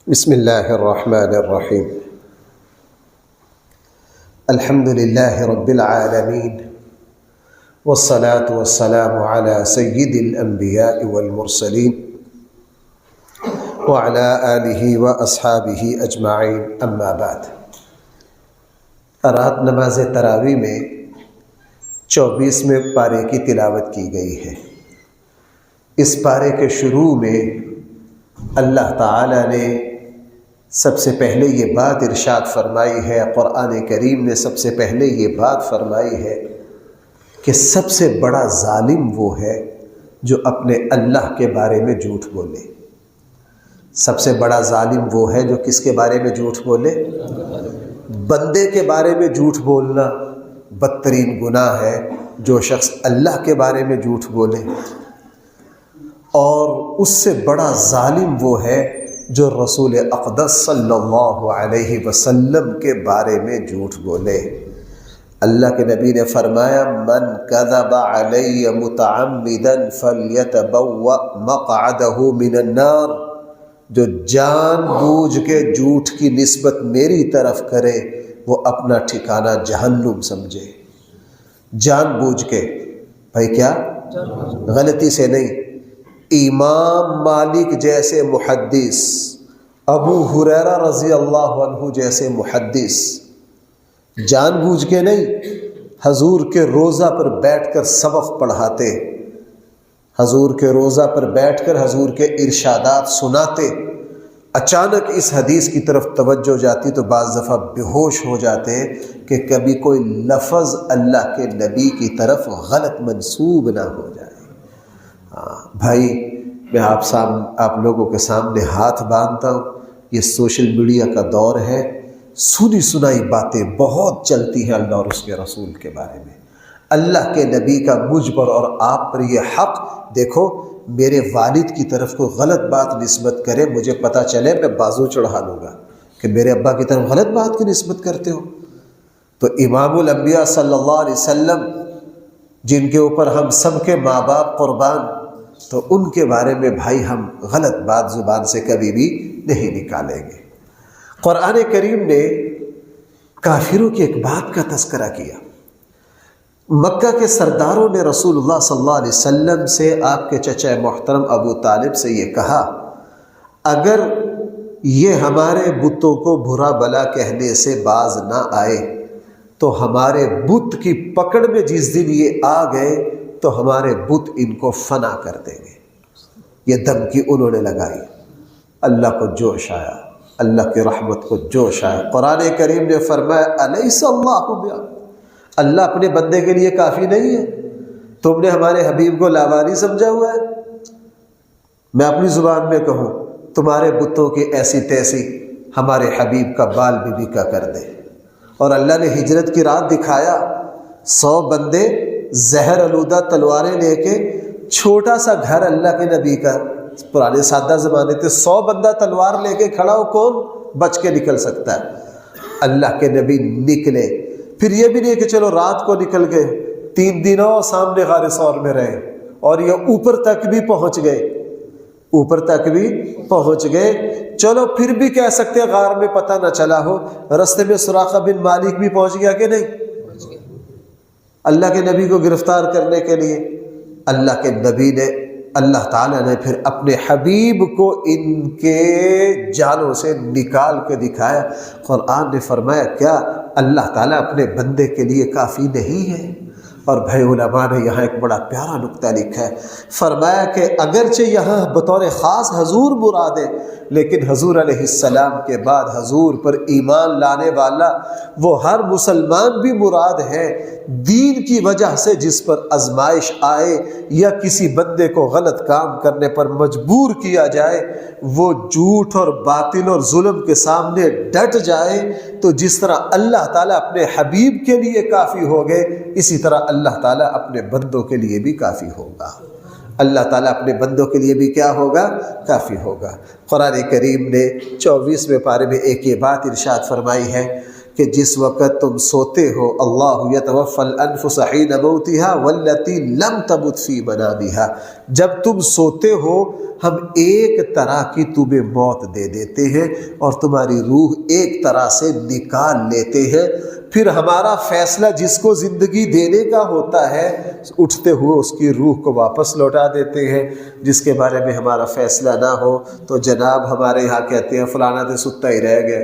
بسم اللہ الرحمن الرحیم الحمد للہ رب العالمین والصلاة والسلام علی سید الانبیاء والمرسلین وعلی آلہ واصحابہ اجمعین اما بعد۔ رات نماز تراویح میں 24ویں پارے کی تلاوت کی گئی ہے۔ اس پارے کے شروع میں اللہ تعالیٰ نے سب سے پہلے یہ بات ارشاد فرمائی ہے، قرآن کریم نے سب سے پہلے یہ بات فرمائی ہے کہ سب سے بڑا ظالم وہ ہے جو اپنے اللہ کے بارے میں جھوٹ بولے۔ سب سے بڑا ظالم وہ ہے جو کس کے بارے میں جھوٹ بولے؟ بندے کے بارے میں جھوٹ بولنا بدترین گناہ ہے۔ جو شخص اللہ کے بارے میں جھوٹ بولے، اور اس سے بڑا ظالم وہ ہے جو رسول اقدس صلی اللہ علیہ وسلم کے بارے میں جھوٹ بولے۔ اللہ کے نبی نے فرمایا من کذب علی متعمدا فلیتبوأ مقعدہ من النار، جو جان بوجھ کے جھوٹ کی نسبت میری طرف کرے وہ اپنا ٹھکانہ جہنم سمجھے۔ جان بوجھ کے، بھائی کیا؟ غلطی سے نہیں۔ امام مالک جیسے محدث، ابو ہریرہ رضی اللہ عنہ جیسے محدث جان بوجھ کے نہیں، حضور کے روضہ پر بیٹھ کر سبق پڑھاتے، حضور کے روضہ پر بیٹھ کر حضور کے ارشادات سناتے، اچانک اس حدیث کی طرف توجہ جاتی تو بعض دفعہ بے ہوش ہو جاتے کہ کبھی کوئی لفظ اللہ کے نبی کی طرف غلط منسوب نہ ہو جائے۔ بھائی میں آپ لوگوں کے سامنے ہاتھ باندھتا ہوں، یہ سوشل میڈیا کا دور ہے، سنی سنائی باتیں بہت چلتی ہیں اللہ اور اس کے رسول کے بارے میں، اللہ کے نبی کا مجھ پر اور آپ پر یہ حق۔ دیکھو میرے والد کی طرف کوئی غلط بات نسبت کرے، مجھے پتہ چلے، میں بازو چڑھا لوں گا کہ میرے ابا کی طرف غلط بات کی نسبت کرتے ہو۔ تو امام الانبیاء صلی اللہ علیہ وسلم جن کے اوپر ہم سب کے ماں باپ قربان، تو ان کے بارے میں بھائی ہم غلط بات زبان سے کبھی بھی نہیں نکالیں گے۔ قرآن کریم نے کافروں کی ایک بات کا تذکرہ کیا۔ مکہ کے سرداروں نے رسول اللہ صلی اللہ علیہ وسلم سے، آپ کے چچا محترم ابو طالب سے یہ کہا اگر یہ ہمارے بتوں کو برا بلا کہنے سے باز نہ آئے تو ہمارے بت کی پکڑ میں جس دن یہ آ گئے تو ہمارے بت ان کو فنا کر دیں گے۔ یہ دھمکی انہوں نے لگائی۔ اللہ کو جوش آیا، اللہ کی رحمت کو جوش آیا۔ قرآن کریم نے فرمایا الیس اللہ بِعَلِیمٍ، اللہ اپنے بندے کے لیے کافی نہیں ہے؟ تم نے ہمارے حبیب کو لاواری سمجھا ہوا ہے؟ میں اپنی زبان میں کہوں، تمہارے بتوں کی ایسی تیسی ہمارے حبیب کا بال بھی بکا کر دے۔ اور اللہ نے ہجرت کی رات دکھایا، 100 بندے زہر آلودہ تلواریں لے کے، چھوٹا سا گھر اللہ کے نبی کا، پرانے سادہ زمانے تھے، 100 بندہ تلوار لے کے کھڑا ہو، کون بچ کے نکل سکتا ہے؟ اللہ کے نبی نکلے۔ پھر یہ بھی نہیں کہ چلو رات کو نکل گئے، 3 دنوں سامنے غار ثور میں رہے، اور یہ اوپر تک بھی پہنچ گئے، اوپر تک بھی پہنچ گئے۔ چلو پھر بھی کہہ سکتے ہیں غار میں پتہ نہ چلا ہو، رستے میں سراقہ بن مالک بھی پہنچ گیا کہ نہیں؟ اللہ کے نبی کو گرفتار کرنے کے لیے اللہ کے نبی نے، اللہ تعالیٰ نے پھر اپنے حبیب کو ان کے جانوں سے نکال کے دکھایا۔ قرآن نے فرمایا کیا اللہ تعالیٰ اپنے بندے کے لیے کافی نہیں ہے؟ اور بھائی علماء نے یہاں ایک بڑا پیارا نکتہ لکھا ہے، فرمایا کہ اگرچہ یہاں بطور خاص حضور مراد ہے، لیکن حضور علیہ السلام کے بعد حضور پر ایمان لانے والا وہ ہر مسلمان بھی مراد ہے۔ دین کی وجہ سے جس پر آزمائش آئے یا کسی بندے کو غلط کام کرنے پر مجبور کیا جائے، وہ جھوٹ اور باطل اور ظلم کے سامنے ڈٹ جائے، تو جس طرح اللہ تعالیٰ اپنے حبیب کے لیے کافی ہو گئے، اسی طرح اللہ تعالیٰ اپنے بندوں کے لیے بھی کافی ہوگا۔ اللہ تعالیٰ اپنے بندوں کے لیے بھی کیا ہوگا؟ کافی ہوگا۔ قرآن کریم نے 24ویں پارے میں ایک یہ بات ارشاد فرمائی ہے کہ جس وقت تم سوتے ہو اللہ یتوفی الانفس حین موتها واللتی لم تمت فی منامها، جب تم سوتے ہو ہم ایک طرح کی تمہیں موت دے دیتے ہیں اور تمہاری روح ایک طرح سے نکال لیتے ہیں، پھر ہمارا فیصلہ جس کو زندگی دینے کا ہوتا ہے اٹھتے ہوئے اس کی روح کو واپس لوٹا دیتے ہیں۔ جس کے بارے میں ہمارا فیصلہ نہ ہو تو جناب ہمارے یہاں کہتے ہیں فلانا تو ستا ہی رہ گیا،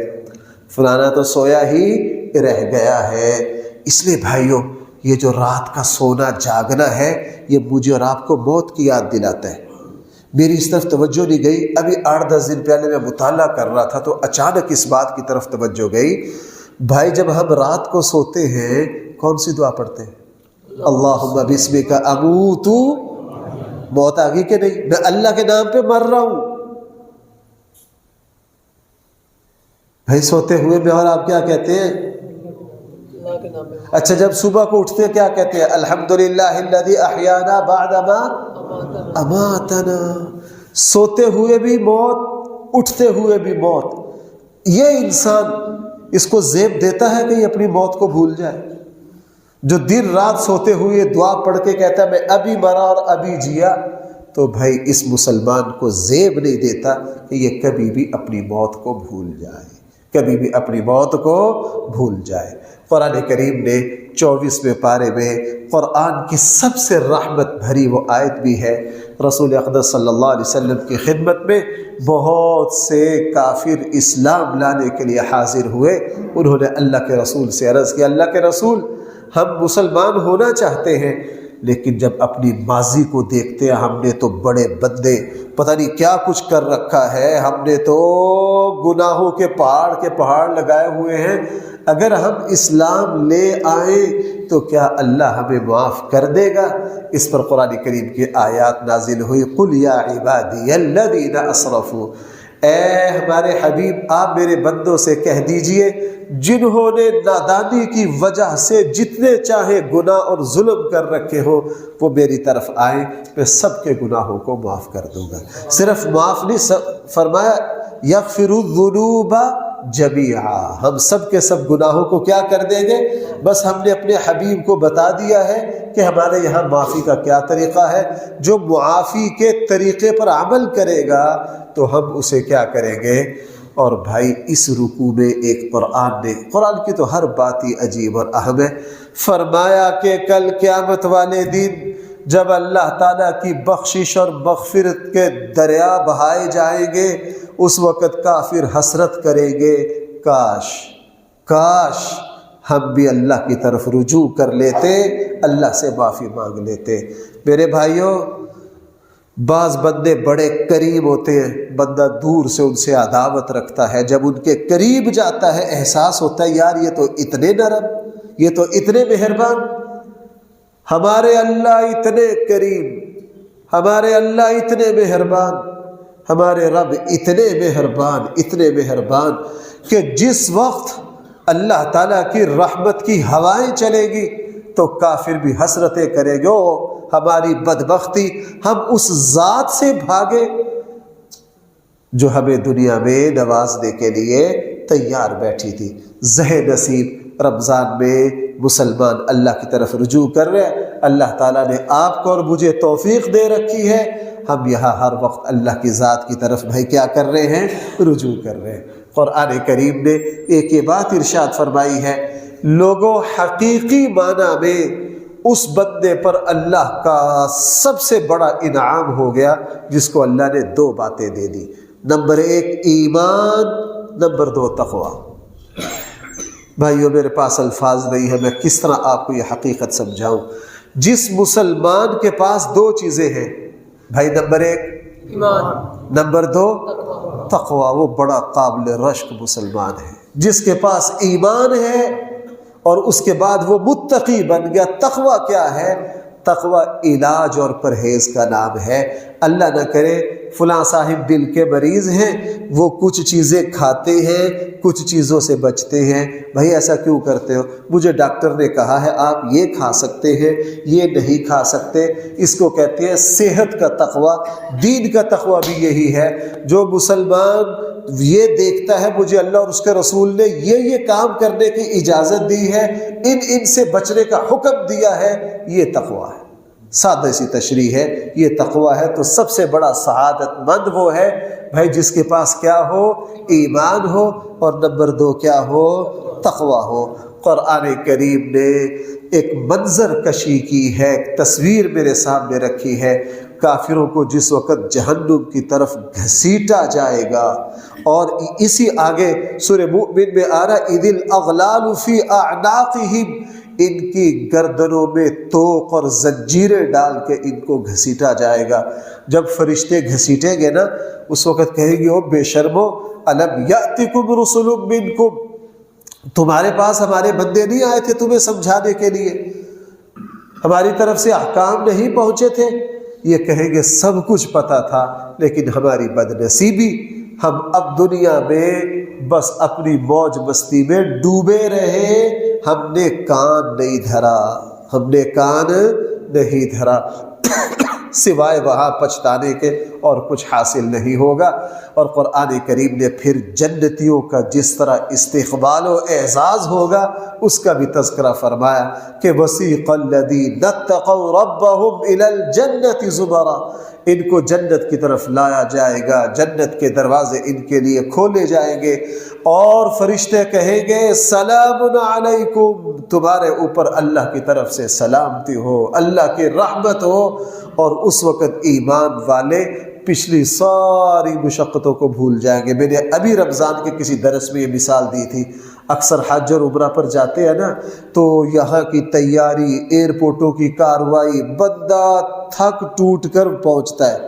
فلانا تو سویا ہی رہ گیا ہے۔ اس لیے بھائیوں یہ جو رات کا سونا جاگنا ہے یہ مجھے اور آپ کو موت کی یاد دلاتا ہے۔ میری اس طرف توجہ نہیں گئی، ابھی 8-10 دن پہلے میں مطالعہ کر رہا تھا تو اچانک اس بات کی طرف توجہ گئی۔ بھائی جب ہم رات کو سوتے ہیں کون سی دعا پڑھتے ہیں؟ اللہم بسمک اموت، موت آ گئی کہ نہیں؟ میں اللہ کے نام پہ مر رہا ہوں۔ بھائی سوتے ہوئے میں اور آپ کیا کہتے ہیں؟ اچھا جب صبح کو اٹھتے ہیں کیا کہتے ہیں؟ الحمدللہ الذی احیانا بعدما اماتنا۔ سوتے ہوئے بھی موت، اٹھتے ہوئے بھی موت۔ یہ انسان اس کو زیب دیتا ہے کہ یہ اپنی موت کو بھول جائے؟ جو دن رات سوتے ہوئے دعا پڑھ کے کہتا ہے میں ابھی مرا اور ابھی جیا، تو بھائی اس مسلمان کو زیب نہیں دیتا کہ یہ کبھی بھی اپنی موت کو بھول جائے، کبھی بھی اپنی موت کو بھول جائے۔ قرآن کریم نے 24ویں پارے میں قرآن کی سب سے رحمت بھری وہ آیت بھی ہے۔ رسول اقدس صلی اللہ علیہ وسلم کی خدمت میں بہت سے کافر اسلام لانے کے لیے حاضر ہوئے۔ انہوں نے اللہ کے رسول سے عرض کیا اللہ کے رسول ہم مسلمان ہونا چاہتے ہیں لیکن جب اپنی ماضی کو دیکھتے ہیں ہم نے تو بڑے بندے پتہ نہیں کیا کچھ کر رکھا ہے، ہم نے تو گناہوں کے پہاڑ لگائے ہوئے ہیں، اگر ہم اسلام لے آئیں تو کیا اللہ ہمیں معاف کر دے گا؟ اس پر قرآن کریم کی آیات نازل ہوئی، قل یا عبادی الذین اسرفوا، اے ہمارے حبیب آپ میرے بندوں سے کہہ دیجئے جنہوں نے نادانی کی وجہ سے جتنے چاہے گناہ اور ظلم کر رکھے ہو وہ میری طرف آئیں، میں سب کے گناہوں کو معاف کر دوں گا۔ صرف معاف نہیں فرمایا یغفر الذنوب جمیعا، ہم سب کے سب گناہوں کو کیا کر دیں گے؟ بس ہم نے اپنے حبیب کو بتا دیا ہے کہ ہمارے یہاں معافی کا کیا طریقہ ہے، جو معافی کے طریقے پر عمل کرے گا تو ہم اسے کیا کریں گے۔ اور بھائی اس رکوع میں ایک قرآن کی تو ہر بات ہی عجیب اور اہم ہے، فرمایا کہ کل قیامت والے دن جب اللہ تعالیٰ کی بخشش اور مغفرت کے دریا بہائے جائیں گے اس وقت کافر حسرت کریں گے کاش ہم بھی اللہ کی طرف رجوع کر لیتے، اللہ سے معافی مانگ لیتے۔ میرے بھائیوں بعض بندے بڑے قریب ہوتے ہیں، بندہ دور سے ان سے عداوت رکھتا ہے، جب ان کے قریب جاتا ہے احساس ہوتا ہے یار یہ تو اتنے نرم، یہ تو اتنے مہربان، ہمارے اللہ اتنے کریم، ہمارے اللہ اتنے مہربان، ہمارے رب اتنے مہربان کہ جس وقت اللہ تعالیٰ کی رحمت کی ہوائیں چلے گی تو کافر بھی حسرتیں کرے گے، ہماری بدبختی، ہم اس ذات سے بھاگے جو ہمیں دنیا میں نوازنے کے لیے تیار بیٹھی تھی۔ زہ نصیب رمضان میں مسلمان اللہ کی طرف رجوع کر رہے ہیں، اللہ تعالیٰ نے آپ کو اور مجھے توفیق دے رکھی ہے، ہم یہاں ہر وقت اللہ کی ذات کی طرف بھائی کیا کر رہے ہیں؟ رجوع کر رہے ہیں۔ قرآن کریم نے ایک یہ بات ارشاد فرمائی ہے، لوگوں حقیقی معنی میں اس بندے پر اللہ کا سب سے بڑا انعام ہو گیا جس کو اللہ نے 2 باتیں دے دی، نمبر 1 ایمان، نمبر 2 تقوی۔ بھائیو میرے پاس الفاظ نہیں ہے، میں کس طرح آپ کو یہ حقیقت سمجھاؤں۔ جس مسلمان کے پاس 2 چیزیں ہیں بھائی، نمبر 1 ایمان، نمبر 2 تقوی، وہ بڑا قابل رشک مسلمان ہے۔ جس کے پاس ایمان ہے اور اس کے بعد وہ متقی بن گیا۔ تقوی کیا ہے؟ تقوی علاج اور پرہیز کا نام ہے۔ اللہ نہ کرے فلاں صاحب دل کے مریض ہیں، وہ کچھ چیزیں کھاتے ہیں، کچھ چیزوں سے بچتے ہیں۔ بھائی ایسا کیوں کرتے ہو؟ مجھے ڈاکٹر نے کہا ہے آپ یہ کھا سکتے ہیں، یہ نہیں کھا سکتے۔ اس کو کہتے ہیں صحت کا تقوی۔ دین کا تقوی بھی یہی ہے۔ جو مسلمان یہ دیکھتا ہے مجھے اللہ اور اس کے رسول نے یہ کام کرنے کی اجازت دی ہے، ان سے بچنے کا حکم دیا ہے، یہ تقویٰ ہے۔ سادہ سی تشریح ہے، یہ تقویٰ ہے۔ تو سب سے بڑا سعادت مند وہ ہے بھائی جس کے پاس کیا ہو؟ ایمان ہو، اور نمبر 2 کیا ہو؟ تقویٰ ہو۔ قرآن کریم نے ایک منظر کشی کی ہے، ایک تصویر میرے سامنے رکھی ہے، کافروں کو جس وقت جہنم کی طرف گھسیٹا جائے گا، اور اسی آگے سورہ مومن میں آ رہا اذ الاغلال فی اعناقہم، ان کی گردنوں میں توق اور زنجیریں ڈال کے ان کو گھسیٹا جائے گا۔ جب فرشتے گھسیٹیں گے نا، اس وقت کہیں گے او بے شرمو الم یأتکم رسل منکم، تمہارے پاس ہمارے بندے نہیں آئے تھے تمہیں سمجھانے کے لیے، ہماری طرف سے احکام نہیں پہنچے تھے؟ یہ کہیں گے سب کچھ پتہ تھا، لیکن ہماری بدنصیبی، ہم اب دنیا میں بس اپنی موج مستی میں ڈوبے رہے، ہم نے کان نہیں دھرا، ہم نے کان نہیں دھرا، سوائے وہاں پچھتانے کے اور کچھ حاصل نہیں ہوگا۔ اور قرآن کریم نے پھر جنتیوں کا جس طرح استقبال و اعزاز ہوگا اس کا بھی تذکرہ فرمایا کہ وسیق الذین اتقوا ربهم الی الجنۃ زمرا، ان کو جنت کی طرف لایا جائے گا، جنت کے دروازے ان کے لیے کھولے جائیں گے، اور فرشتے کہیں گے سلام علیکم، تمہارے اوپر اللہ کی طرف سے سلامتی ہو، اللہ کی رحمت ہو۔ اور اس وقت ایمان والے پچھلی ساری مشقتوں کو بھول جائیں گے۔ میں نے ابھی رمضان کے کسی درس میں یہ مثال دی تھی، اکثر حج اور عمرہ پر جاتے ہیں نا، تو یہاں کی تیاری، ایئرپورٹوں کی کاروائی، بندہ تھک ٹوٹ کر پہنچتا ہے،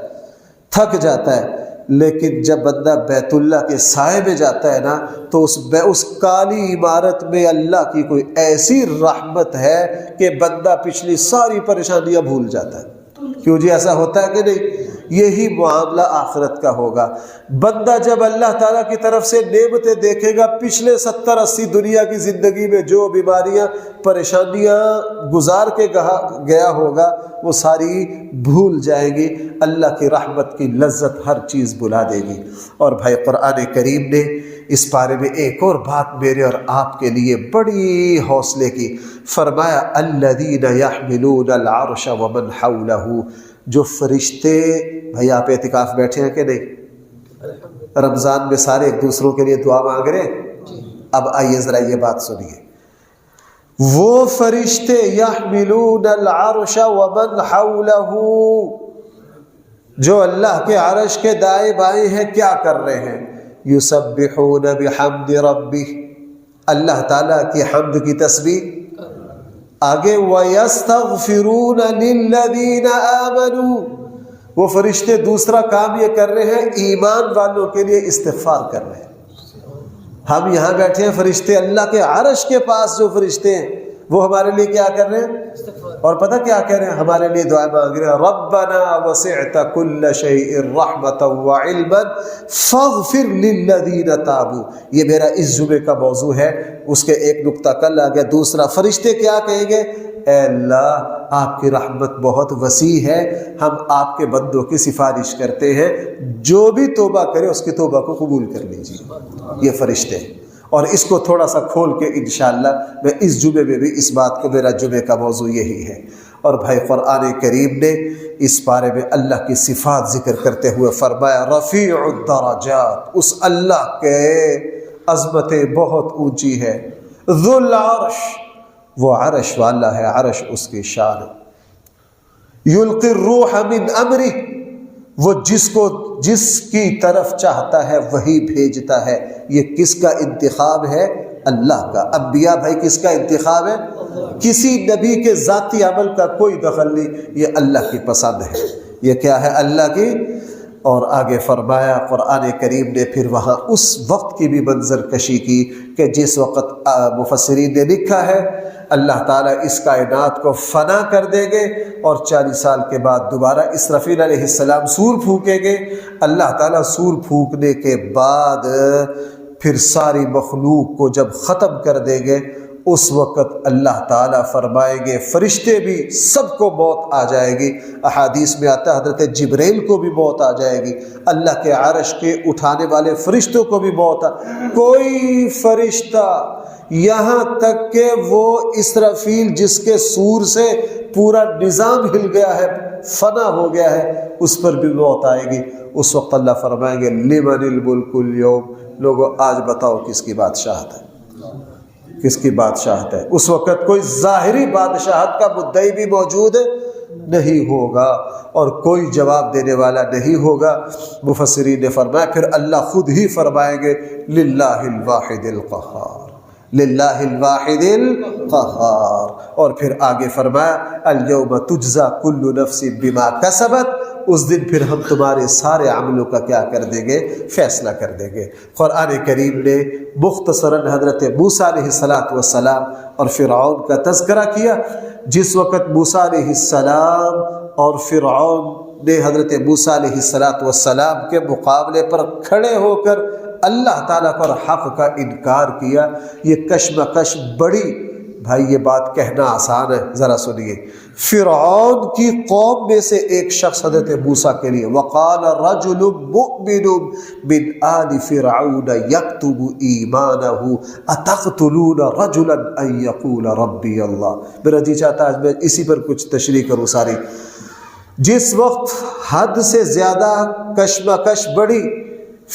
تھک جاتا ہے، لیکن جب بندہ بیت اللہ کے سائے میں جاتا ہے نا، تو اس کالی عمارت میں اللہ کی کوئی ایسی رحمت ہے کہ بندہ پچھلی ساری پریشانیاں بھول جاتا ہے۔ کیوں جی؟ ایسا ہوتا ہے کہ نہیں؟ یہی معاملہ آخرت کا ہوگا۔ بندہ جب اللہ تعالیٰ کی طرف سے نعمتیں دیکھے گا، پچھلے 70-80 دنیا کی زندگی میں جو بیماریاں پریشانیاں گزار کے گیا ہوگا وہ ساری بھول جائے گی، اللہ کی رحمت کی لذت ہر چیز بلا دے گی۔ اور بھائی قرآن کریم نے اس بارے میں ایک اور بات میرے اور آپ کے لیے بڑی حوصلے کی، فرمایا الذین یحملون العرش ومن حولہ، جو فرشتے، بھائی آپ اعتکاف بیٹھے ہیں کہ نہیں؟ رمضان میں سارے ایک دوسروں کے لیے دعا مانگ رہے ہیں۔ اب آئیے ذرا یہ بات سنیے، وہ فرشتے یحملون العرش ومن حولہ، جو اللہ کے عرش کے دائیں بائیں ہیں، کیا کر رہے ہیں؟ یسبحون بحمد ربہ، اللہ تعالیٰ کی حمد کی تسبیح۔ آگے وَيَسْتَغْفِرُونَ لِلَّذِينَ آمَنُوا، وہ فرشتے دوسرا کام یہ کر رہے ہیں، ایمان والوں کے لیے استغفار کر رہے ہیں۔ ہم یہاں بیٹھے ہیں، فرشتے اللہ کے عرش کے پاس جو فرشتے ہیں وہ ہمارے لیے کیا کر رہے ہیں؟ اور پتہ کیا کہہ رہے ہیں؟ ہمارے لیے دعا مانگ رہے ہیں، ربنا وسعت كل شيء رحمة وعلما فاغفر للذین تابوا۔ یہ میرا اس جمعے کا موضوع ہے، اس کے ایک نقطہ کل آ گیا۔ دوسرا، فرشتے کیا کہیں گے؟ اے اللہ، آپ کی رحمت بہت وسیع ہے، ہم آپ کے بندوں کی سفارش کرتے ہیں، جو بھی توبہ کرے اس کی توبہ کو قبول کر لیجیے۔ یہ فرشتے، اور اس کو تھوڑا سا کھول کے انشاءاللہ میں اس جمعے میں بھی اس بات کو، میرا جمعے کا موضوع یہی ہے۔ اور بھائی قرآن کریم نے اس بارے میں اللہ کی صفات ذکر کرتے ہوئے فرمایا رفیع الدرجات، اس اللہ کے عظمتیں بہت اونچی ہے، ذو العرش، وہ عرش والا ہے، عرش اس کی شان ہے، یلقی الروح من امرہ، وہ جس کی طرف چاہتا ہے وہی بھیجتا ہے۔ یہ کس کا انتخاب ہے؟ اللہ کا۔ انبیاء بھائی کس کا انتخاب ہے؟ کسی نبی کے ذاتی عمل کا کوئی دخل نہیں، یہ اللہ کی پسند ہے۔ یہ کیا ہے؟ اللہ کی۔ اور آگے فرمایا قرآن کریم نے پھر وہاں اس وقت کی بھی منظر کشی کی کہ جس وقت مفسرین نے لکھا ہے اللہ تعالیٰ اس کائنات کو فنا کر دیں گے، اور 40 سال کے بعد دوبارہ اسرافیل علیہ السلام سور پھونکیں گے۔ اللہ تعالیٰ سور پھونکنے کے بعد پھر ساری مخلوق کو جب ختم کر دیں گے، اس وقت اللہ تعالیٰ فرمائیں گے فرشتے بھی سب کو موت آ جائے گی۔ احادیث میں آتا ہے حضرت جبریل کو بھی موت آ جائے گی، اللہ کے عرش کے اٹھانے والے فرشتوں کو بھی موت کوئی فرشتہ یہاں تک کہ وہ اسرافیل جس کے سور سے پورا نظام ہل گیا ہے، فنا ہو گیا ہے، اس پر بھی موت آئے گی۔ اس وقت اللہ فرمائیں گے لمن الملک اليوم، لوگوں آج بتاؤ کس کی بادشاہت ہے، کس کی بادشاہت ہے۔ اس وقت کوئی ظاہری بادشاہت کا مدعی بھی موجود نہیں ہوگا اور کوئی جواب دینے والا نہیں ہوگا۔ مفسرین نے فرمایا پھر اللہ خود ہی فرمائیں گے للہ الواحد القہار، للہ الواحد القہار، اور پھر آگے فرمایا الیوم تجزا کل نفس بما کسبت، اس دن پھر ہم تمہارے سارے عملوں کا کیا کر دیں گے، فیصلہ کر دیں گے۔ قرآن کریم نے مختصراً حضرت موسیٰ علیہ السلام اور فرعون کا تذکرہ کیا۔ جس وقت موسیٰ علیہ السلام اور فرعون نے حضرت موسیٰ علیہ السلام کے مقابلے پر کھڑے ہو کر اللہ تعالیٰ پر حق کا انکار کیا، یہ کشمکش بڑی، بھائی یہ بات کہنا آسان ہے، ذرا سنیے۔ فرعون کی قوم میں سے ایک شخص حضرت موسیٰ کے لیے وقال رجل مؤمن من آل فرعون یکتب ایمانہ اتقتلون رجلا ان یقول ربی اللہ۔ میرا جی چاہتا ہے میں اسی پر کچھ تشریح کروں ساری۔ جس وقت حد سے زیادہ کشمکش بڑی،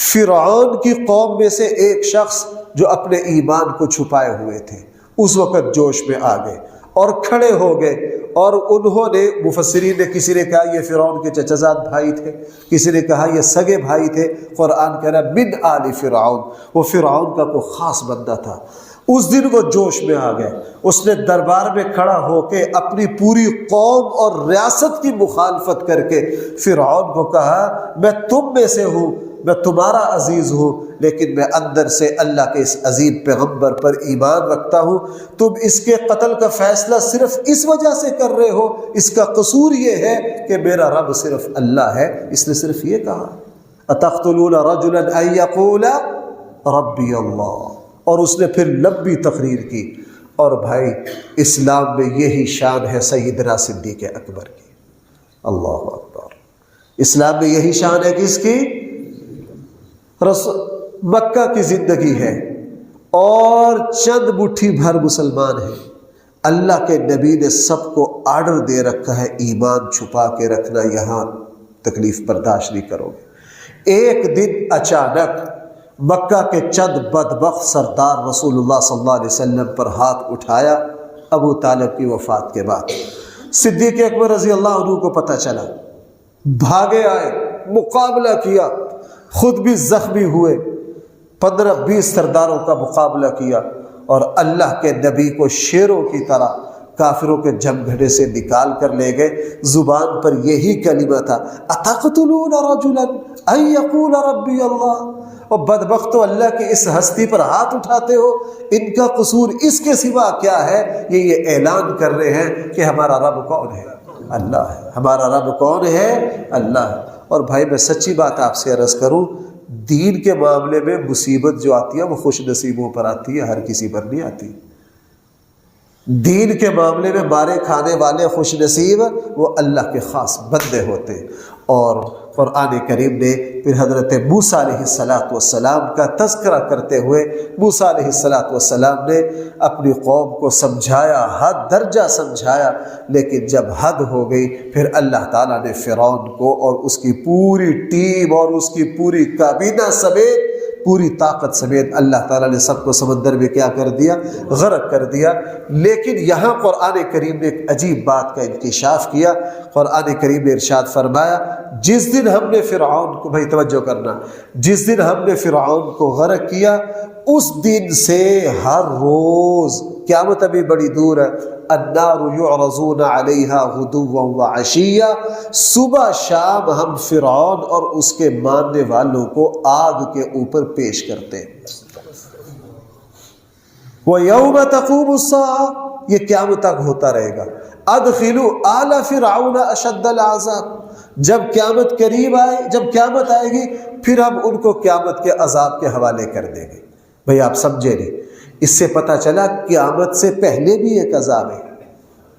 فرعون کی قوم میں سے ایک شخص جو اپنے ایمان کو چھپائے ہوئے تھے اس وقت جوش میں آ گئے اور کھڑے ہو گئے، اور انہوں نے مفسرین نے کسی نے کہا یہ فرعون کے چچا زاد بھائی تھے، کسی نے کہا یہ سگے بھائی تھے۔ قرآن کہہ رہا من آل فرعون، وہ فرعون کا کوئی خاص بندہ تھا۔ اس دن وہ جوش میں آ گئے، اس نے دربار میں کھڑا ہو کے اپنی پوری قوم اور ریاست کی مخالفت کر کے فرعون کو کہا میں تم میں سے ہوں، میں تمہارا عزیز ہوں، لیکن میں اندر سے اللہ کے اس عظیم پیغمبر پر ایمان رکھتا ہوں، تم اس کے قتل کا فیصلہ صرف اس وجہ سے کر رہے ہو، اس کا قصور یہ ہے کہ میرا رب صرف اللہ ہے، اس نے صرف یہ کہا اتقتلون رجلا ان یقول ربی اللہ، اور اس نے پھر لمبی تقریر کی۔ اور بھائی اسلام میں یہی شان ہے سیدنا صدیق اکبر کی، اللہ اکبر، اسلام میں یہی شان ہے کس کی؟ مکہ کی زندگی ہے اور چند مٹھی بھر مسلمان ہیں، اللہ کے نبی نے سب کو آرڈر دے رکھا ہے ایمان چھپا کے رکھنا، یہاں تکلیف برداشت نہیں کرو گے۔ ایک دن اچانک مکہ کے چند بدبخت سردار رسول اللہ صلی اللہ علیہ وسلم پر ہاتھ اٹھایا ابو طالب کی وفات کے بعد۔ صدیق اکبر رضی اللہ عنہ کو پتہ چلا، بھاگے آئے، مقابلہ کیا، خود بھی زخمی ہوئے، 15-20 سرداروں کا مقابلہ کیا، اور اللہ کے نبی کو شیروں کی طرح کافروں کے جمگھڑے سے نکال کر لے گئے۔ زبان پر یہی کلمہ تھا اتقتلون رجلا ان یقول ربی اللہ، اور بدبختو اللہ کی اس ہستی پر ہاتھ اٹھاتے ہو، ان کا قصور اس کے سوا کیا ہے؟ یہ اعلان کر رہے ہیں کہ ہمارا رب کون ہے؟ اللہ ہے۔ ہمارا رب کون ہے؟ اللہ ہے۔ اور بھائی میں سچی بات آپ سے عرض کروں، دین کے معاملے میں مصیبت جو آتی ہے وہ خوش نصیبوں پر آتی ہے، ہر کسی پر نہیں آتی۔ دین کے معاملے میں مارے کھانے والے خوش نصیب وہ اللہ کے خاص بندے ہوتے ہیں۔ اور قرآن کریم نے پھر حضرت موسیٰ علیہ السلام کا تذکرہ کرتے ہوئے موسیٰ علیہ السلام نے اپنی قوم کو سمجھایا، حد درجہ سمجھایا، لیکن جب حد ہو گئی پھر اللہ تعالیٰ نے فرعون کو اور اس کی پوری ٹیم اور اس کی پوری کابینہ سمیت، پوری طاقت سمیت اللہ تعالیٰ نے سب کو سمندر میں کیا کر دیا؟ غرق کر دیا۔ لیکن یہاں قرآن کریم نے ایک عجیب بات کا انکشاف کیا۔ قرآن کریم نے ارشاد فرمایا جس دن ہم نے فرعون کو، بھائی توجہ کرنا، جس دن ہم نے فرعون کو غرق کیا اس دن سے ہر روز، قیامت ابھی بڑی دور ہے، النار یعرضون علیہا غدوا وعشیا، صبح شام ہم فرعون اور اس کے ماننے والوں کو آگ کے اوپر پیش کرتے ہیں۔ وَيَوْمَ تَقُومُ السَّاعَةُ، یہ قیامت تک ہوتا رہے گا۔ أَدْخِلُوا آلَ فِرْعَوْنَ أَشَدَّ الْعَذَابِ، جب قیامت قریب آئے، جب قیامت آئے گی پھر ہم ان کو قیامت کے عذاب کے حوالے کر دیں گے۔ بھئی آپ سمجھے نہیں، اس سے پتہ چلا قیامت سے پہلے بھی ایک عذاب ہے،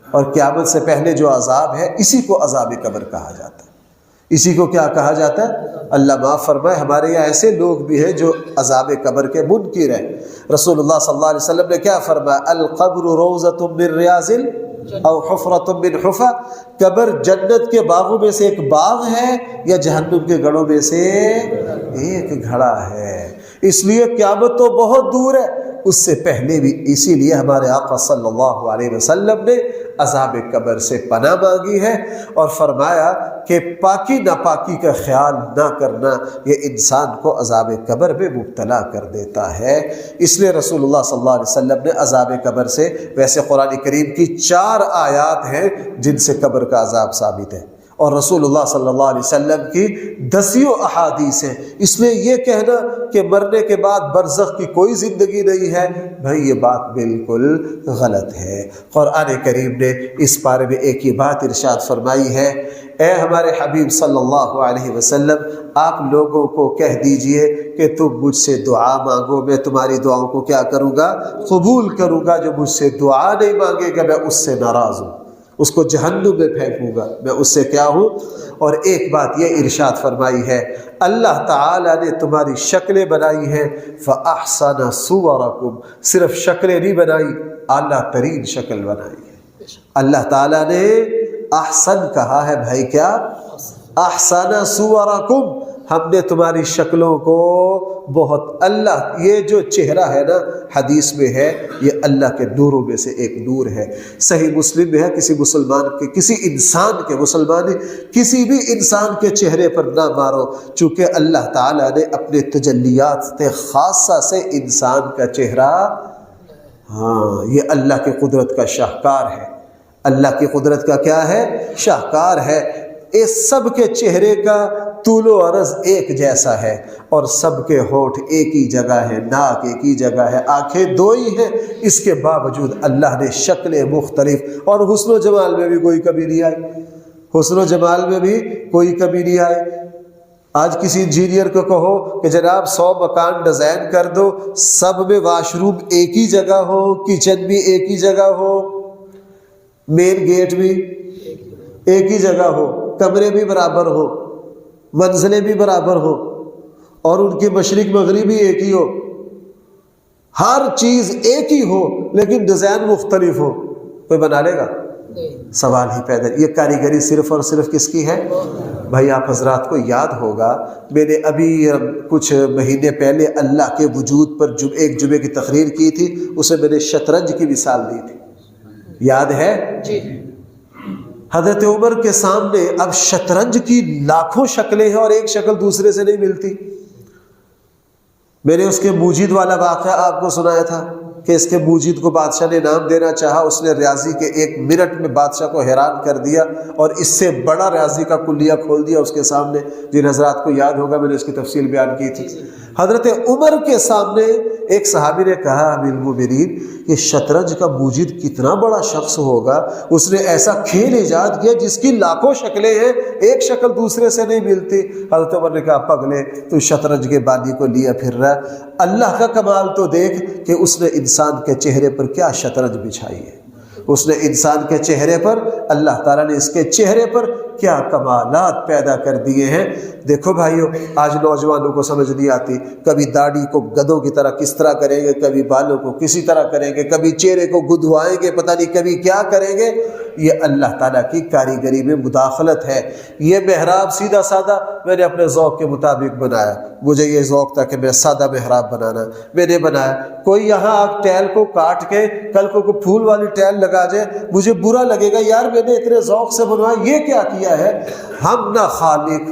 اور قیامت سے پہلے جو عذاب ہے اسی کو عذاب قبر کہا جاتا ہے۔ اسی کو کیا کہا جاتا ہے؟ اللہ معاف فرمائے، ہمارے یہاں ایسے لوگ بھی ہیں جو عذاب قبر کے منکر ہیں۔ رسول اللہ صلی اللہ علیہ وسلم نے کیا فرمایا؟ القبر روضۃ من ریاض او حفرۃ من حفر، قبر جنت کے باغوں میں سے ایک باغ ہے یا جہنم کے گڑھوں میں سے ایک گھڑا ہے۔ اس لیے قیامت تو بہت دور ہے، اس سے پہلے بھی اسی لیے ہمارے آقا صلی اللہ علیہ وسلم نے عذاب قبر سے پناہ مانگی ہے، اور فرمایا کہ پاکی ناپاکی کا خیال نہ کرنا یہ انسان کو عذاب قبر میں مبتلا کر دیتا ہے۔ اس لیے رسول اللہ صلی اللہ علیہ وسلم نے عذاب قبر سے، ویسے قرآن کریم کی 4 آیات ہیں جن سے قبر کا عذاب ثابت ہے، اور رسول اللہ صلی اللہ علیہ وسلم کی 10 احادیث ہیں۔ اس لیے یہ کہنا کہ مرنے کے بعد برزخ کی کوئی زندگی نہیں ہے، بھائی یہ بات بالکل غلط ہے۔ قرآن کریم نے اس بارے میں ایک ہی بات ارشاد فرمائی ہے، اے ہمارے حبیب صلی اللہ علیہ وسلم، آپ لوگوں کو کہہ دیجئے کہ تم مجھ سے دعا مانگو، میں تمہاری دعاؤں کو کیا کروں گا؟ قبول کروں گا۔ جو مجھ سے دعا نہیں مانگے گا میں اس سے ناراض ہوں، اس کو جہنم میں پھینکوں گا، میں اس سے کیا ہوں؟ اور ایک بات یہ ارشاد فرمائی ہے، اللہ تعالیٰ نے تمہاری شکلیں بنائی ہیں، فَأَحْسَنَ صُوَرَكُمْ، صرف شکلیں نہیں بنائی، اعلیٰ ترین شکل بنائی ہے۔ اللہ تعالیٰ نے احسن کہا ہے، بھائی کیا؟ احسن صورکم، ہم نے تمہاری شکلوں کو بہت، اللہ یہ جو چہرہ ہے نا، حدیث میں ہے یہ اللہ کے نوروں میں سے ایک نور ہے۔ صحیح مسلم میں ہے، کسی مسلمان کے، کسی انسان کے، مسلمان کسی بھی انسان کے چہرے پر نہ مارو، چونکہ اللہ تعالیٰ نے اپنے تجلیات خاصہ سے انسان کا چہرہ، ہاں یہ اللہ کی قدرت کا شاہکار ہے۔ اللہ کی قدرت کا کیا ہے؟ شاہکار ہے۔ اس سب کے چہرے کا طول و عرض ایک جیسا ہے، اور سب کے ہونٹ ایک ہی جگہ ہے، ناک ایک ہی جگہ ہے، آنکھیں 2 ہی ہیں، اس کے باوجود اللہ نے شکلیں مختلف، اور حسن و جمال میں بھی کوئی کمی نہیں آئی، حسن و جمال میں بھی کوئی کمی نہیں آئی۔ آج کسی انجینئر کو کہو کہ جناب 100 مکان ڈیزائن کر دو، سب میں واش روم ایک ہی جگہ ہو، کچن بھی ایک ہی جگہ ہو، مین گیٹ بھی ایک ہی جگہ ہو، کمرے بھی برابر ہو، منزلیں بھی برابر ہو، اور ان کی مشرق مغرب بھی ایک ہی ہو، ہر چیز ایک ہی ہو، لیکن ڈیزائن مختلف ہو، کوئی بنا لے گا؟ سوال ہی پیدا۔ یہ کاریگری صرف اور صرف کس کی ہے؟ بھائی آپ حضرات کو یاد ہوگا، میں نے ابھی کچھ مہینے پہلے اللہ کے وجود پر ایک جمعے کی تقریر کی تھی، اسے میں نے شطرنج کی مثال دی تھی، یاد ہے؟ جی۔ حضرت عمر کے سامنے اب شطرنج کی لاکھوں شکلیں ہیں، اور ایک شکل دوسرے سے نہیں ملتی۔ میں نے اس کے موجد والا واقعہ آپ کو سنایا تھا کہ اس کے موجد کو بادشاہ نے انعام دینا چاہا، اس نے ریاضی کے 1 منٹ میں بادشاہ کو حیران کر دیا، اور اس سے بڑا ریاضی کا کلیہ کھول دیا اس کے سامنے۔ جن حضرات کو یاد ہوگا میں نے اس کی تفصیل بیان کی تھی۔ حضرت عمر کے سامنے ایک صحابی نے کہا، امیر المومنین یہ شطرنج کا موجد کتنا بڑا شخص ہوگا، اس نے ایسا کھیل ایجاد کیا جس کی لاکھوں شکلیں ہیں، ایک شکل دوسرے سے نہیں ملتی۔ حضرت عمر نے کہا، پگلے تو شطرنج کے بانی کو لیا پھر رہا، اللہ کا کمال تو دیکھ کہ اس نے انسان کے چہرے پر کیا شطرنج بچھائی ہے، اس نے انسان کے چہرے پر، اللہ تعالیٰ نے اس کے چہرے پر کیا کمالات پیدا کر دیے ہیں۔ دیکھو بھائیو، آج نوجوانوں کو سمجھ نہیں آتی، کبھی داڑھی کو گدھوں کی طرح کس طرح کریں گے، کبھی بالوں کو کسی طرح کریں گے، کبھی چہرے کو گدوائیں گے، پتہ نہیں کبھی کیا کریں گے۔ یہ اللہ تعالیٰ کی کاریگری میں مداخلت ہے۔ یہ محراب سیدھا سادہ میں نے اپنے ذوق کے مطابق بنایا، مجھے یہ ذوق تھا کہ میں سادہ محراب بنانا، میں نے بنایا۔ کوئی یہاں آپ ٹیل کو کاٹ کے کل کو کوئی پھول والی ٹیل لگا جائے، مجھے برا لگے گا، یار میں نے اتنے ذوق سے بنوایا، یہ کیا کیا ہے؟ ہم نہ خالق،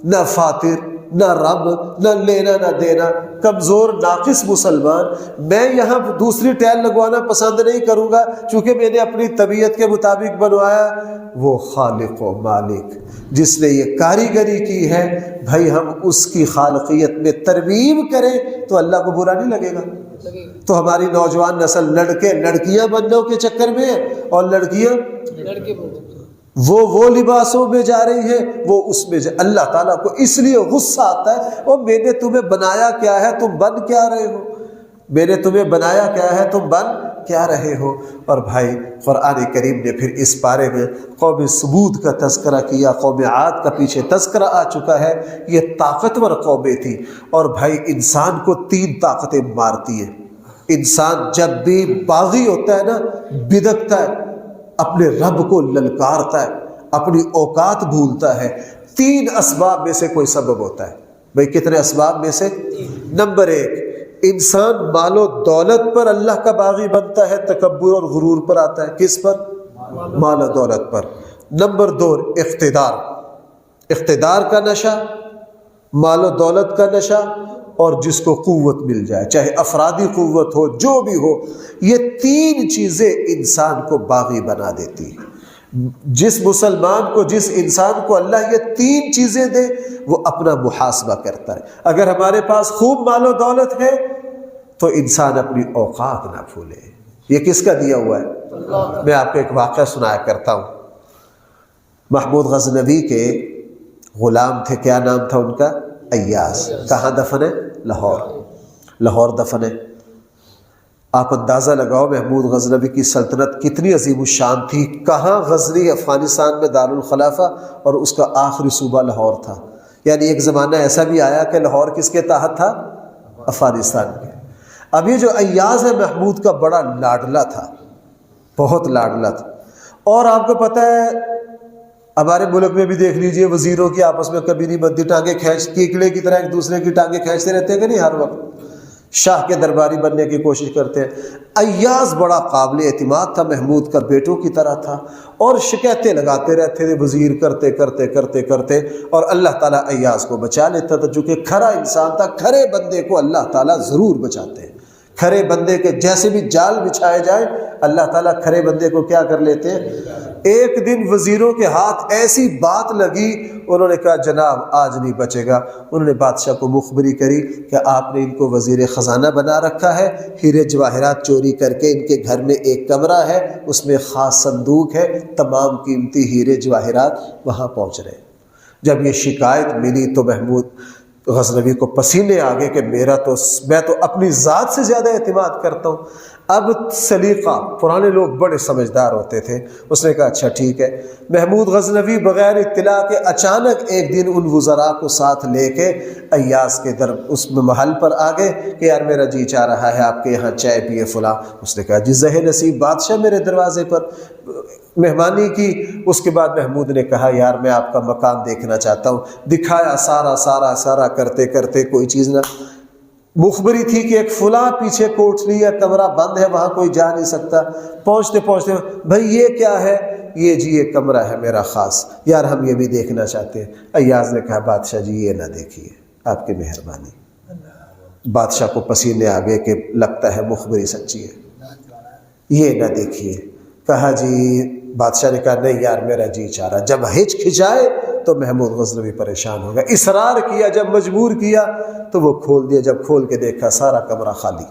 نہ فاتر، نہ رب، نہ لینا نہ دینا، کمزور ناقص مسلمان، میں یہاں دوسری ٹیل لگوانا پسند نہیں کروں گا، چونکہ میں نے اپنی طبیعت کے مطابق بنوایا۔ وہ خالق و مالک جس نے یہ کاریگری کی ہے، بھائی ہم اس کی خالقیت میں ترمیم کریں تو اللہ کو برا نہیں لگے گا۔ تو ہماری نوجوان نسل لڑکے لڑکیاں بننے کے چکر میں ہے، اور لڑکیاں وہ لباسوں میں جا رہی ہے، وہ اس میں اللہ تعالیٰ کو اس لیے غصہ آتا ہے، اور میں نے تمہیں بنایا کیا ہے، تم بن کیا رہے ہو؟ میں نے تمہیں بنایا کیا ہے، تم بن کیا رہے ہو؟ اور بھائی قرآن کریم نے پھر اس بارے میں قوم سمود کا تذکرہ کیا، قوم عاد کا پیچھے تذکرہ آ چکا ہے، یہ طاقتور قومیں تھیں۔ اور بھائی انسان کو 3 طاقتیں مارتی ہیں۔ انسان جب بھی باغی ہوتا ہے نا، بدکتا ہے، اپنے رب کو للکارتا ہے، اپنی اوقات بھولتا ہے، 3 اسباب میں سے کوئی سبب ہوتا ہے۔ بھئی کتنے اسباب میں سے؟ نمبر 1، انسان مال و دولت پر اللہ کا باغی بنتا ہے، تکبر اور غرور پر آتا ہے۔ کس پر؟ مال و دولت پر۔ نمبر 2، اقتدار کا نشہ، مال و دولت کا نشہ، اور جس کو قوت مل جائے، چاہے افرادی قوت ہو، جو بھی ہو، یہ 3 چیزیں انسان کو باغی بنا دیتی ہیں۔ جس مسلمان کو، جس انسان کو اللہ یہ 3 چیزیں دے، وہ اپنا محاسبہ کرتا ہے۔ اگر ہمارے پاس خوب مال و دولت ہے تو انسان اپنی اوقات نہ بھولے۔ یہ کس کا دیا ہوا ہے؟ میں آپ کو ایک واقعہ سنایا کرتا ہوں۔ محمود غزنوی کے غلام تھے، کیا نام تھا ان کا؟ ایاز۔ کہاں دفن ہے؟ لاہور دفن ہے۔ آپ اندازہ لگاؤ محمود غزنوی کی سلطنت کتنی عظیم الشان تھی۔ کہاں؟ غزنی، افغانستان میں دارالخلافہ، اور اس کا آخری صوبہ لاہور تھا۔ یعنی ایک زمانہ ایسا بھی آیا کہ لاہور کس کے تحت تھا؟ افغانستان کے۔ اب یہ جو ایاز ہے محمود کا بڑا لاڈلا تھا، بہت لاڈلا تھا۔ اور آپ کو پتہ ہے ہمارے ملک میں بھی دیکھ لیجئے، وزیروں کی آپس میں کبھی نہیں بنتی، ٹانگیں کھینچ، کیکڑے کی طرح ایک دوسرے کی ٹانگیں کھینچتے رہتے ہیں کہ نہیں؟ ہر وقت شاہ کے درباری بننے کی کوشش کرتے ہیں۔ ایاز بڑا قابل اعتماد تھا، محمود کا بیٹوں کی طرح تھا، اور شکایتیں لگاتے رہتے تھے وزیر کرتے کرتے کرتے کرتے، اور اللہ تعالیٰ ایاز کو بچا لیتا تھا، چونکہ کھرا انسان تھا۔ کھرے بندے کو اللہ تعالیٰ ضرور بچاتے ہیں۔ کھرے بندے کے جیسے بھی جال بچھائے جائیں، اللہ تعالیٰ کھرے بندے کو کیا کر لیتے ہیں۔ ایک دن وزیروں کے ہاتھ ایسی بات لگی، انہوں نے کہا جناب آج نہیں بچے گا۔ انہوں نے بادشاہ کو مخبری کری کہ آپ نے ان کو وزیر خزانہ بنا رکھا ہے، ہیرے جواہرات چوری کر کے ان کے گھر میں ایک کمرہ ہے، اس میں خاص صندوق ہے، تمام قیمتی ہیرے جواہرات وہاں پہنچ رہے۔ جب یہ شکایت ملی تو محمود غزنوی کو پسینے آگے کہ میں تو اپنی ذات سے زیادہ اعتماد کرتا ہوں۔ اب سلیقہ، پرانے لوگ بڑے سمجھدار ہوتے تھے، اس نے کہا اچھا ٹھیک ہے۔ محمود غزنوی بغیر اطلاع کے اچانک ایک دن ان وزراء کو ساتھ لے کے ایاز کے اس محل پر آ گئے کہ یار میرا جی چاہ رہا ہے آپ کے یہاں چائے پیے فلاں۔ اس نے کہا جی زہ نصیب بادشاہ میرے دروازے پر، مہمانی کی۔ اس کے بعد محمود نے کہا یار میں آپ کا مکان دیکھنا چاہتا ہوں۔ دکھایا، سارا کرتے کرتے کوئی چیز نہ۔ مخبری تھی کہ ایک فلاں پیچھے کوٹھلی ہے، کمرہ بند ہے، وہاں کوئی جا نہیں سکتا۔ پہنچتے پہنچتے بھائی یہ کیا ہے؟ یہ جی یہ کمرہ ہے میرا خاص، یار ہم یہ بھی دیکھنا چاہتے ہیں۔ ایاز نے کہا بادشاہ جی یہ نہ دیکھیے، آپ کی مہربانی۔ بادشاہ کو پسینے آ گئے کہ لگتا ہے مخبری سچی ہے، یہ نہ دیکھیے۔ کہا جی، بادشاہ نے کہا نہیں یار میرا جی چاہ رہا۔ جب ہچکچائے تو محمود غزنوی پریشان ہو گیا، اصرار کیا، جب مجبور کیا تو وہ کھول دیا۔ جب کھول کے دیکھا سارا کمرہ خالی۔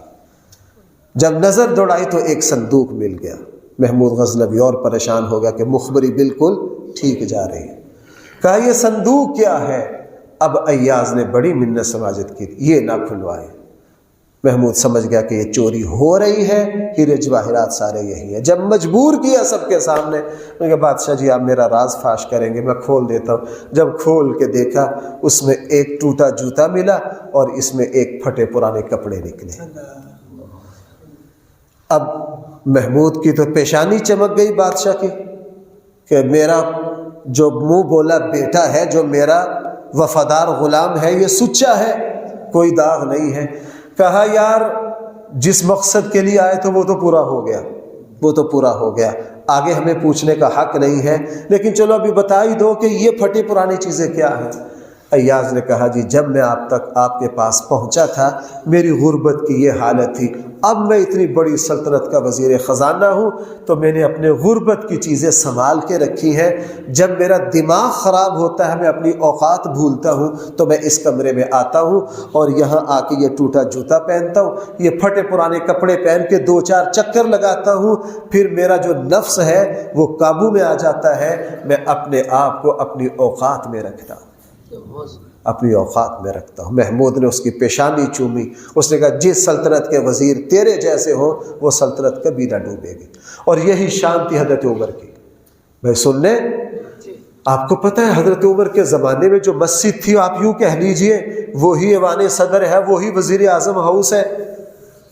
جب نظر دوڑائی تو ایک صندوق مل گیا۔ محمود غزنوی اور پریشان ہو گیا کہ مخبری بالکل ٹھیک جا رہی ہے۔ کہا یہ صندوق کیا ہے؟ اب ایاز نے بڑی منت سماجت کی، یہ نہ کھلوائے۔ محمود سمجھ گیا کہ یہ چوری ہو رہی ہے، ہیرے جواہرات سارے یہی ہیں۔ جب مجبور کیا سب کے سامنے، میں کہا بادشاہ جی آپ میرا راز فاش کریں گے، میں کھول دیتا ہوں۔ جب کھول کے دیکھا اس میں ایک ٹوٹا جوتا ملا اور اس میں ایک پھٹے پرانے کپڑے نکلے۔ اب محمود کی تو پیشانی چمک گئی بادشاہ کی کہ میرا جو منہ بولا بیٹا ہے، جو میرا وفادار غلام ہے، یہ سچا ہے، کوئی داغ نہیں ہے۔ کہا یار جس مقصد کے لیے آئے تو وہ تو پورا ہو گیا، آگے ہمیں پوچھنے کا حق نہیں ہے، لیکن چلو ابھی بتا ہی دو کہ یہ پھٹی پرانی چیزیں کیا ہیں۔ ایاز نے کہا جی جب میں آپ کے پاس پہنچا تھا میری غربت کی یہ حالت تھی، اب میں اتنی بڑی سلطنت کا وزیر خزانہ ہوں تو میں نے اپنے غربت کی چیزیں سنبھال کے رکھی ہیں۔ جب میرا دماغ خراب ہوتا ہے، میں اپنی اوقات بھولتا ہوں تو میں اس کمرے میں آتا ہوں اور یہاں آ کے یہ ٹوٹا جوتا پہنتا ہوں، یہ پھٹے پرانے کپڑے پہن کے 2-4 چکر لگاتا ہوں، پھر میرا جو نفس ہے وہ قابو میں آ جاتا ہے، میں اپنے آپ کو اپنی اوقات میں رکھتا ہوں۔ اپنی اوقات میں رکھتا ہوں۔ محمود نے اس کی پیشانی چومی، اس نے کہا جس سلطنت کے وزیر تیرے جیسے ہو وہ سلطنت کبھی نہ ڈوبے گی، اور یہی شان تھی حضرت عمر کی۔ بھائی سن لیں، آپ کو پتہ ہے حضرت عمر کے زمانے میں جو مسجد تھی، آپ یوں کہہ لیجئے وہی ایوان صدر ہے، وہی وزیر اعظم ہاؤس ہے،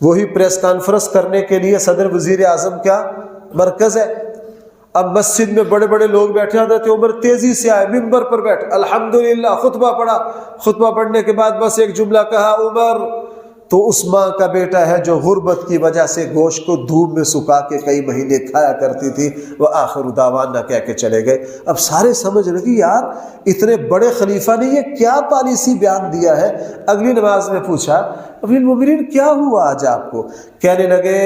وہی پریس کانفرنس کرنے کے لیے صدر وزیر اعظم کا مرکز ہے۔ اب مسجد میں بڑے بڑے لوگ بیٹھے، حضرت عمر تیزی سے آئے، ممبر پر بیٹھ، الحمدللہ خطبہ پڑھا، خطبہ پڑھنے کے بعد بس ایک جملہ کہا، عمر تو اس ماں کا بیٹا ہے جو غربت کی وجہ سے گوشت کو دھوپ میں سکھا کے کئی مہینے کھایا کرتی تھی، وہ آخر دعوانا کہہ کے چلے گئے۔ اب سارے سمجھ رہے کہ یار اتنے بڑے خلیفہ نے یہ کیا پالیسی بیان دیا ہے۔ اگلی نماز میں پوچھا، امیر المومنین کیا ہوا آج آپ کو؟ کہنے لگے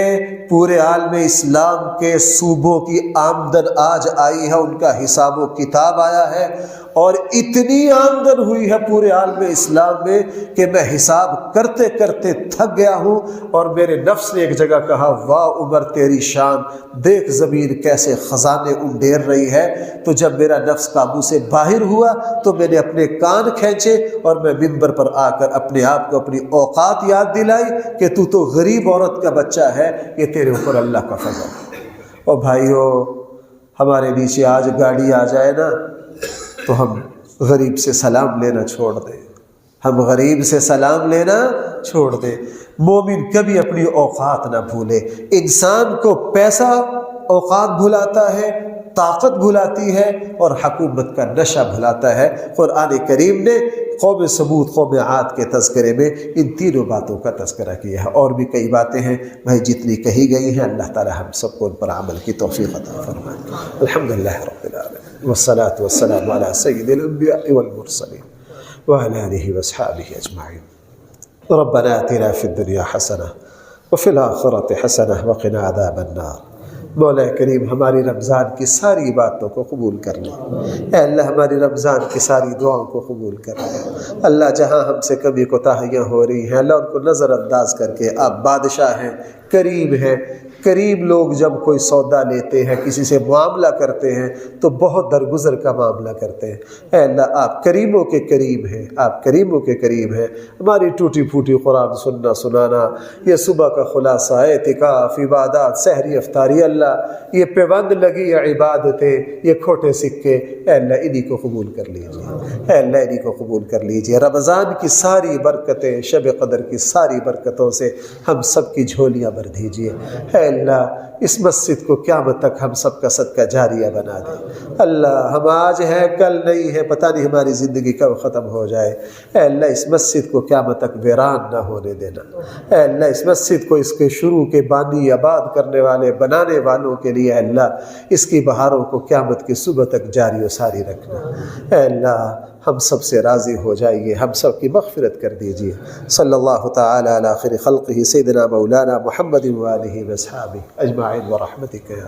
پورے عالم اسلام کے صوبوں کی آمدن آج آئی ہے، ان کا حساب و کتاب آیا ہے، اور اتنی آمدن ہوئی ہے پورے عالم اسلام میں کہ میں حساب کرتے کرتے تھک گیا ہوں، اور میرے نفس نے ایک جگہ کہا واہ عمر تیری شان، دیکھ زمین کیسے خزانے انڈیر رہی ہے۔ تو جب میرا نفس قابو سے باہر ہوا تو میں نے اپنے کان کھینچے اور میں ممبر پر آ کر اپنے آپ کو اپنی اوقات یاد دلائی کہ تو غریب عورت کا بچہ ہے، یہ تیرے اوپر اللہ کا فضل ہے۔ اور بھائیو ہمارے نیچے آج گاڑی آ جائے نا تو ہم غریب سے سلام لینا چھوڑ دیں، ہم غریب سے سلام لینا چھوڑ دیں۔ مومن کبھی اپنی اوقات نہ بھولے۔ انسان کو پیسہ اوقات بھلاتا ہے، طاقت بھلاتی ہے، اور حکومت کا نشہ بھلاتا ہے۔ قرآن کریم نے قوم سمود قوم عاد کے تذکرے میں ان تینوں باتوں کا تذکرہ کیا ہے، اور بھی کئی باتیں ہیں بھائی جتنی کہی گئی ہیں اللہ تعالی ہم سب کو ان پر عمل کی توفیق عطا فرمائے۔ الحمدللہ رب العالمین والصلاة والسلام علی سید الانبیاء والمرسلین وعلى آلہ واصحابہ اجمعین۔ ربنا آتنا فی الدنیا حسنہ وفی الآخرۃ حسنہ وقنا عذاب النار۔ مولا کریم ہماری رمضان کی ساری عبادتوں کو قبول کر لے، اے اللہ ہماری رمضان کی ساری دعاؤں کو قبول کر لے۔ اللہ جہاں ہم سے کبھی کوتاہیاں ہو رہی ہیں اللہ ان کو نظر انداز کر کے، آپ بادشاہ ہیں، کریم ہیں۔ کریم لوگ جب کوئی سودا لیتے ہیں، کسی سے معاملہ کرتے ہیں تو بہت درگزر کا معاملہ کرتے ہیں۔ اے اللہ آپ کریموں کے کریم ہیں، آپ کریموں کے کریم ہیں۔ ہماری ٹوٹی پھوٹی قرآن سننا سنانا، یہ صبح کا خلاصہ، اعتکاف، عبادات، سحری افطاری، اللہ یہ پیوند لگی عبادتیں، یہ کھوٹے سکے، اے اللہ انہی کو قبول کر لیجیے، اے اللہ انہی کو قبول کر لیجیے۔ رمضان کی ساری برکتیں، شب قدر کی ساری برکتوں سے ہم سب کی جھولیاں بھر دیجیے۔ اے اللہ اس مسجد کو قیامت تک ہم سب کا صدقہ جاریہ بنا دے۔ اللہ ہم آج ہیں کل نہیں ہے، پتہ نہیں ہماری زندگی کب ختم ہو جائے۔ اے اللہ اس مسجد کو قیامت تک ویران نہ ہونے دینا۔ اے اللہ اس مسجد کو اس کے شروع کے بانی آباد کرنے والے بنانے والوں کے لیے اللہ اس کی بہاروں کو قیامت کی صبح تک جاری و ساری رکھنا۔ اے اللہ ہم سب سے راضی ہو جائیے، ہم سب کی مغفرت کر دیجیے۔ صلی اللہ تعالی علی خیر خلقہ سیدنا مولانا محمد وآلہ وصحبہ اجمعین برحمتک یا